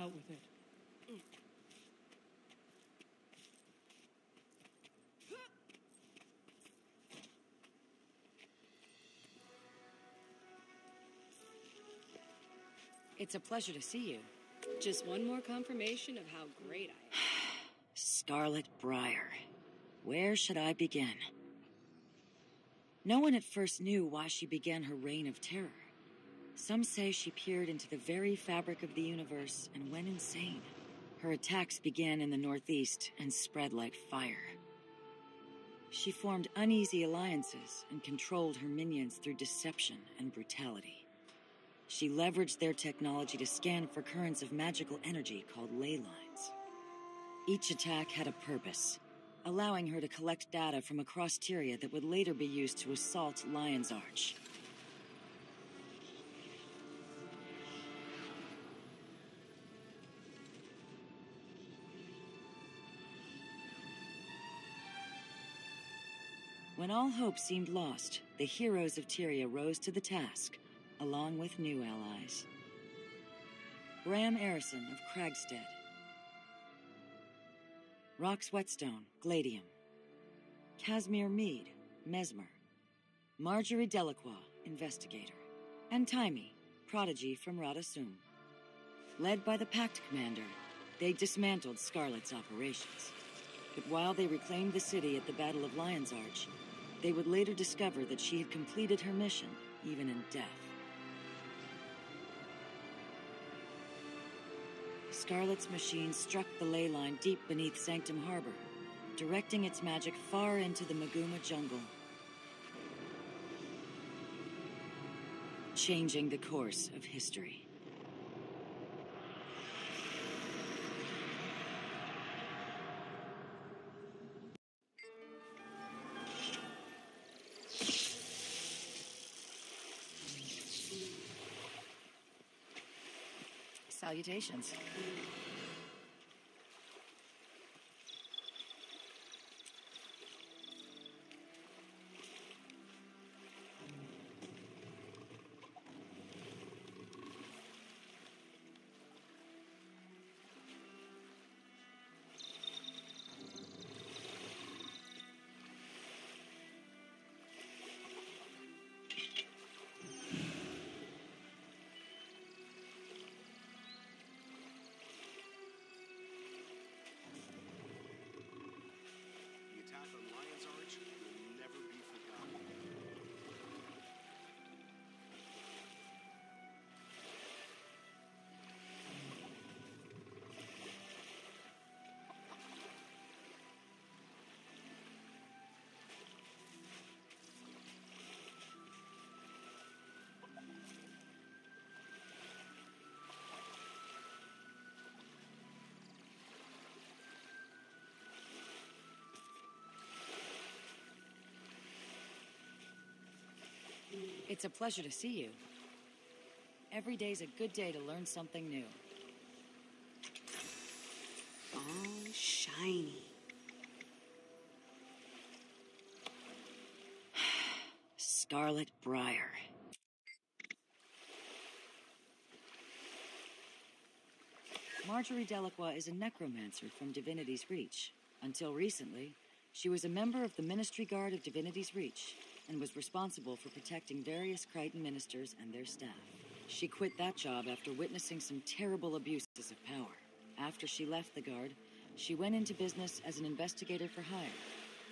out with it. It's a pleasure to see you. Just one more confirmation of how great I am. Scarlet Briar. Where should I begin? No one at first knew why she began her reign of terror. Some say she peered into the very fabric of the universe and went insane. Her attacks began in the northeast and spread like fire. She formed uneasy alliances and controlled her minions through deception and brutality. She leveraged their technology to scan for currents of magical energy called ley lines. Each attack had a purpose, allowing her to collect data from across Tyria that would later be used to assault Lion's Arch. When all hope seemed lost, the heroes of Tyria rose to the task, along with new allies. Bram Arison of Kragstead, Rox Whetstone, Gladium, Casimir Meade, Mesmer, Marjorie Delacroix, Investigator, and Taimi, Prodigy from Radasum. Led by the Pact Commander, they dismantled Scarlet's operations. But while they reclaimed the city at the Battle of Lion's Arch, they would later discover that she had completed her mission, even in death. Scarlet's machine struck the ley line deep beneath Sanctum Harbor, directing its magic far into the Maguma jungle, changing the course of history. Salutations. It's a pleasure to see you. Every day's a good day to learn something new. All shiny. Scarlet Briar. Marjorie Delacroix is a necromancer from Divinity's Reach. Until recently, she was a member of the Ministry Guard of Divinity's Reach and was responsible for protecting various Crichton ministers and their staff. She quit that job after witnessing some terrible abuses of power. After she left the Guard, she went into business as an investigator for hire,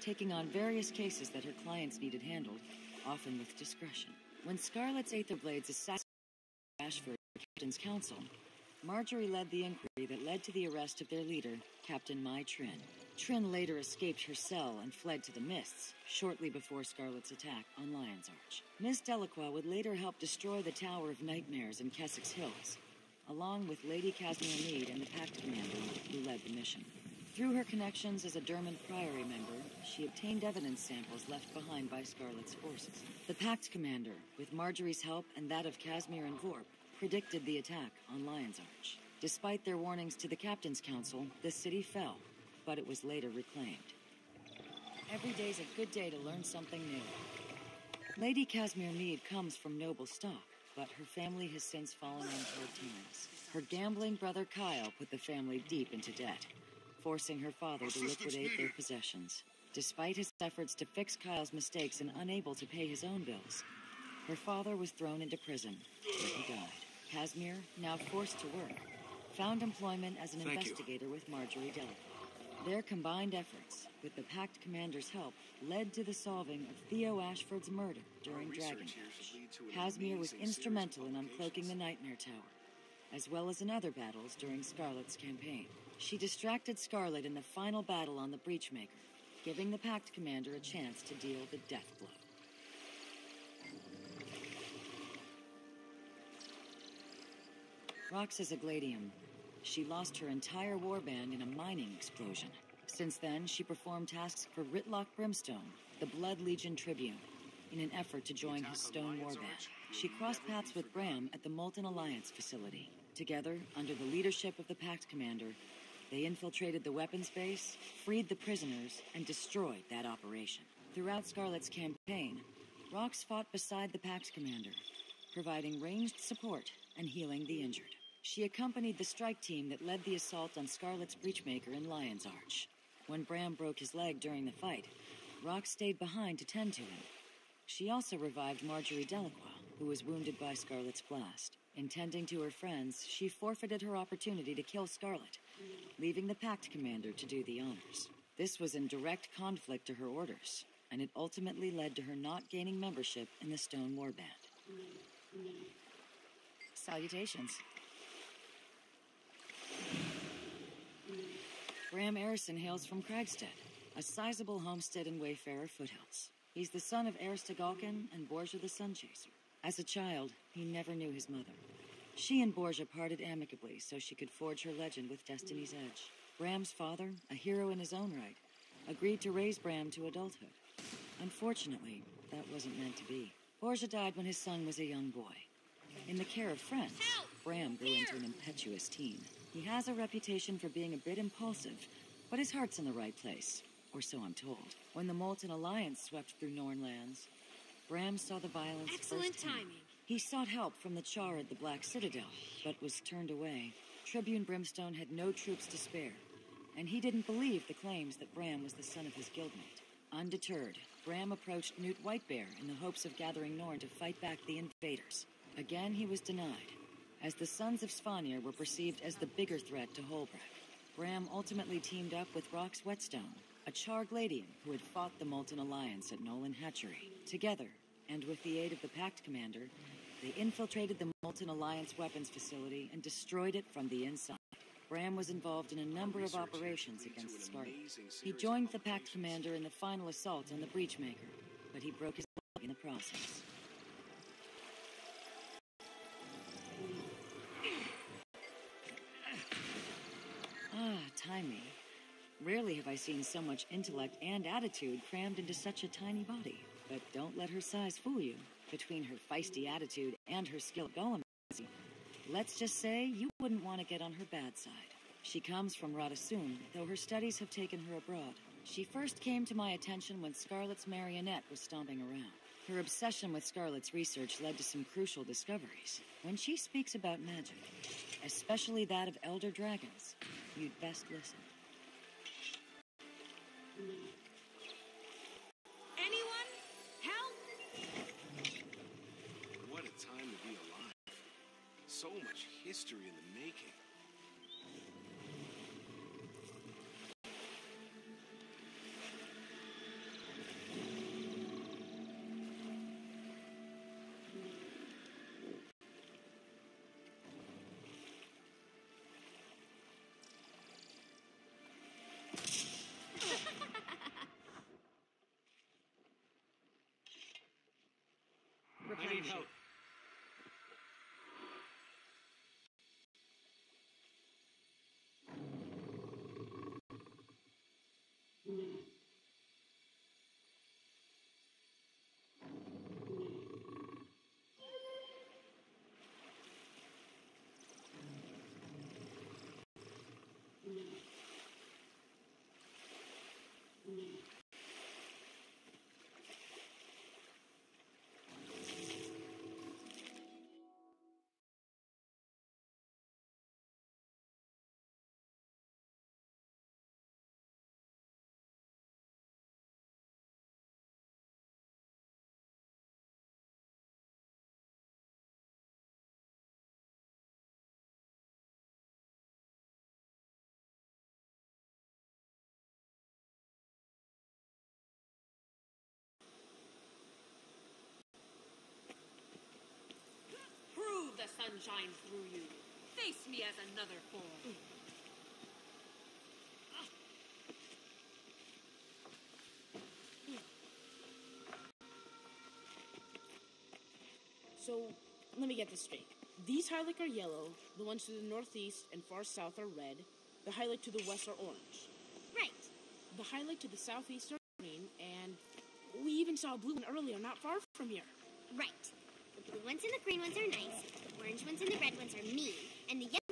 taking on various cases that her clients needed handled, often with discretion. When Scarlet's Aetherblades assassinated Ashford, Captain's Council, Marjorie led the inquiry that led to the arrest of their leader, Captain Mai Trin. Trin later escaped her cell and fled to the Mists, shortly before Scarlet's attack on Lion's Arch. Miss Delacroix would later help destroy the Tower of Nightmares in Kessex Hills, along with Lady Casimir Meade and the Pact Commander who led the mission. Through her connections as a Dermont Priory member, she obtained evidence samples left behind by Scarlet's forces. The Pact Commander, with Marjorie's help and that of Casimir and Vorp, predicted the attack on Lion's Arch. Despite their warnings to the Captain's Council, the city fell, but it was later reclaimed. Every day's a good day to learn something new. Lady Casimir Meade comes from noble stock, but her family has since fallen on hard times. Her gambling brother Kyle put the family deep into debt, forcing her father to liquidate their possessions. Despite his efforts to fix Kyle's mistakes and unable to pay his own bills, her father was thrown into prison, where he died. Casimir, now forced to work, found employment as an investigator with Marjorie Delacroix. Their combined efforts, with the Pact Commander's help, led to the solving of Theo Ashford's murder during Dragon Age. Casimir was instrumental in uncloaking the Nightmare Tower, as well as in other battles during Scarlet's campaign. She distracted Scarlet in the final battle on the Breachmaker, giving the Pact Commander a chance to deal the death blow. Rox is a Gladium. She lost her entire warband in a mining explosion. Since then, she performed tasks for Ritlock Brimstone, the Blood Legion Tribune, in an effort to join his Stone Warband. She crossed paths with Bram at the Molten Alliance facility. Together, under the leadership of the Pact Commander, they infiltrated the weapons base, freed the prisoners, and destroyed that operation. Throughout Scarlet's campaign, Rox fought beside the Pact Commander, providing ranged support and healing the injured. She accompanied the strike team that led the assault on Scarlet's Breachmaker in Lion's Arch. When Bram broke his leg during the fight, Rox stayed behind to tend to him. She also revived Marjorie Delacroix, who was wounded by Scarlet's blast. In tending to her friends, she forfeited her opportunity to kill Scarlet, leaving the Pact Commander to do the honors. This was in direct conflict to her orders, and it ultimately led to her not gaining membership in the Stone Warband. Salutations. Bram Erison hails from Kragstead, a sizable homestead in Wayfarer foothills. He's the son of Aristogalcan and Borgia the Sunchaser. As a child, he never knew his mother. She and Borgia parted amicably so she could forge her legend with Destiny's Edge. Bram's father, a hero in his own right, agreed to raise Bram to adulthood. Unfortunately, that wasn't meant to be. Borgia died when his son was a young boy. In the care of friends, Bram grew into an impetuous teen. He has a reputation for being a bit impulsive, but his heart's in the right place, or so I'm told. When the Molten Alliance swept through Nornlands, Bram saw the violence Excellent firsthand. timing. He sought help from the Char at the Black Citadel, but was turned away. Tribune Brimstone had no troops to spare, and he didn't believe the claims that Bram was the son of his guildmate. Undeterred, Bram approached Newt Whitebear in the hopes of gathering Norn to fight back the invaders. Again, he was denied, as the Sons of Svanir were perceived as the bigger threat to Holbrook. Bram ultimately teamed up with Rox Whetstone, a Char Gladian who had fought the Molten Alliance at Nolan Hatchery. Together, and with the aid of the Pact Commander, they infiltrated the Molten Alliance weapons facility and destroyed it from the inside. Bram was involved in a number of operations against Scarlet. He joined the Pact Commander in the final assault on the Breachmaker, but he broke his leg in the process. Timing. Rarely have I seen so much intellect and attitude crammed into such a tiny body. But don't let her size fool you. Between her feisty attitude and her skill at golemancy, let's just say you wouldn't want to get on her bad side. She comes from Radassun, though her studies have taken her abroad. She first came to my attention when Scarlet's marionette was stomping around. Her obsession with Scarlet's research led to some crucial discoveries. When she speaks about magic, especially that of elder dragons, you'd best listen. Anyone? Help! What a time to be alive. So much history in the making. I need help. shines through you. Face me as another form. So, let me get this straight. These Hylic are yellow, the ones to the northeast and far south are red, the Hylic to the west are orange. Right. The Hylic to the southeast are green, and we even saw a blue one earlier not far from here. Right. The blue ones and the green ones are nice, the orange ones and the red ones are mean, and the yellow